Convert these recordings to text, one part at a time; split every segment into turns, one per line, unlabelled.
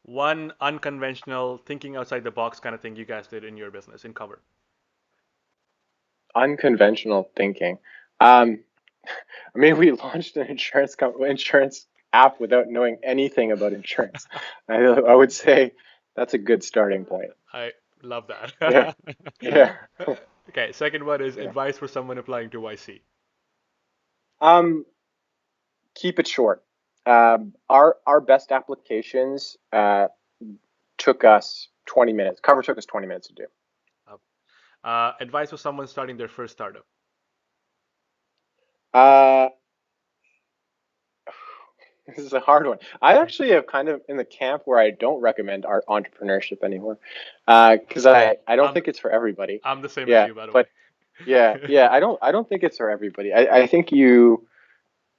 one unconventional, thinking outside the box kind of thing you guys did in your business in cover.
Unconventional thinking. Um, I mean, we launched an insurance app without knowing anything about insurance. I would say that's a good starting point.
I love
Yeah,
that.
yeah,
Okay, second one is
yeah.
advice for someone applying to YC.
Um, Keep it short. Our best applications took us 20 minutes. Cover took us 20 minutes to do.
Advice for someone starting their first startup.
Uh, this is a hard one. I actually have kind of in the camp where I don't recommend our entrepreneurship anymore, because I don't
I'm
think it's for everybody.
I'm the same as
Yeah,
you, by the
but yeah,
way.
yeah, I don't think it's for everybody. I think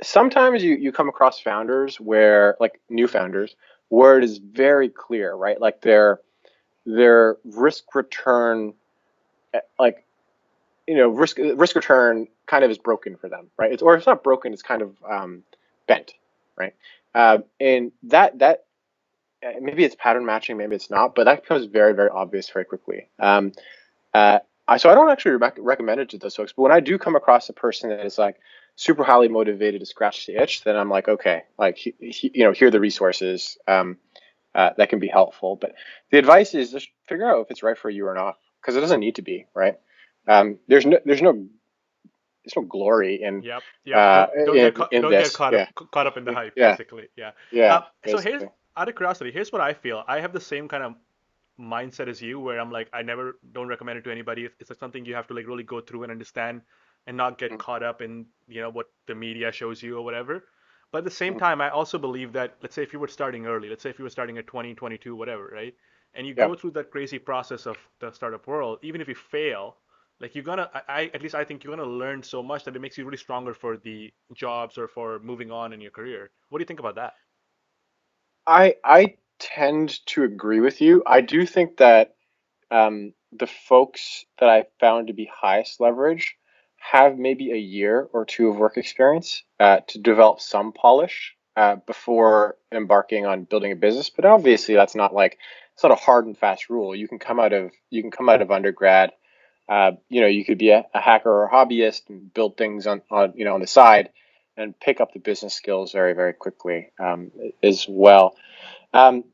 sometimes you come across founders where like new founders where it is very clear, right? Like their risk return, like risk return kind of is broken for them, right? It's not broken, it's kind of bent, right? And that maybe it's pattern matching, maybe it's not, but that becomes very very obvious very quickly. Uh, so I don't actually recommend it to those folks, but when I do come across a person that is like super highly motivated to scratch the itch, then I'm like, okay, like here are the resources that can be helpful. But the advice is just figure out if it's right for you or not, because it doesn't need to be, right? There's no glory
Yep, yep. Don't get
this. Yeah,
caught up in the hype,
yeah,
basically. Yeah.
yeah,
So here's
basically.
out of curiosity, here's what I feel. I have the same kind of mindset as you, where I'm like, I never don't recommend it to anybody. It's like something you have to like really go through and understand, and not get
Mm,
caught up in what the media shows you or whatever. But at the same
mm,
time, I also believe that, let's say if you were starting early, let's say if you were starting at 20, 22, whatever, right? And you
yeah.
go through that crazy process of the startup world, even if you fail, like you're gonna, at least I think you're gonna learn so much that it makes you really stronger for the jobs or for moving on in your career. What do you think about that?
I tend to agree with you. I do think that the folks that I found to be highest leverage have maybe a year or two of work experience to develop some polish before embarking on building a business. But obviously, that's not like it's not a hard and fast rule. You can come out of undergrad. You could be a hacker or a hobbyist and build things on the side and pick up the business skills very very quickly as well.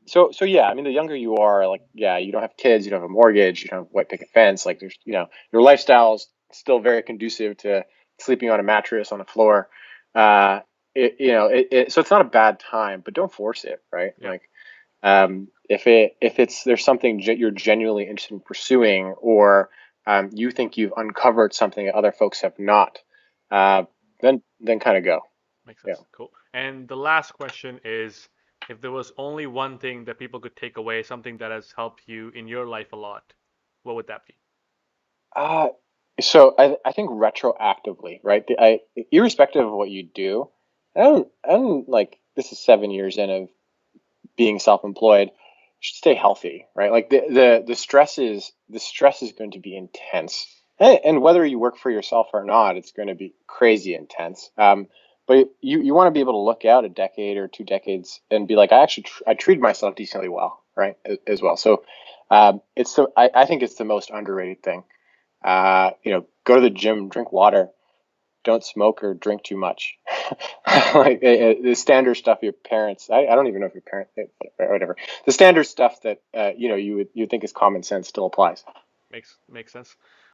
So yeah, I mean, the younger you are, like, yeah, you don't have kids, you don't have a mortgage, you don't have white picket fence. Like, your lifestyle is still very conducive to sleeping on a mattress on the floor. Uh, so it's not a bad time, but don't force it, right?
Yeah.
Like, if there's something you're genuinely interested in pursuing, or you think you've uncovered something that other folks have not, uh, then kind of go.
Makes
Yeah.
sense. Cool. And the last question is, if there was only one thing that people could take away, something that has helped you in your life a lot, what would that be?
Uh, so I think retroactively, right? Irrespective of what you do, I don't like this is 7 years in of being self-employed. You should stay healthy, right? Like the stress is going to be intense, and whether you work for yourself or not, it's going to be crazy intense. But you want to be able to look out a decade or 2 decades and be like, I treated myself decently well, right? As well. So I think it's the most underrated thing. Go to the gym, drink water, don't smoke or drink too much. Like the standard stuff your parents. I don't even know if your parents, whatever. The standard stuff that you think is common sense still applies.
Makes sense.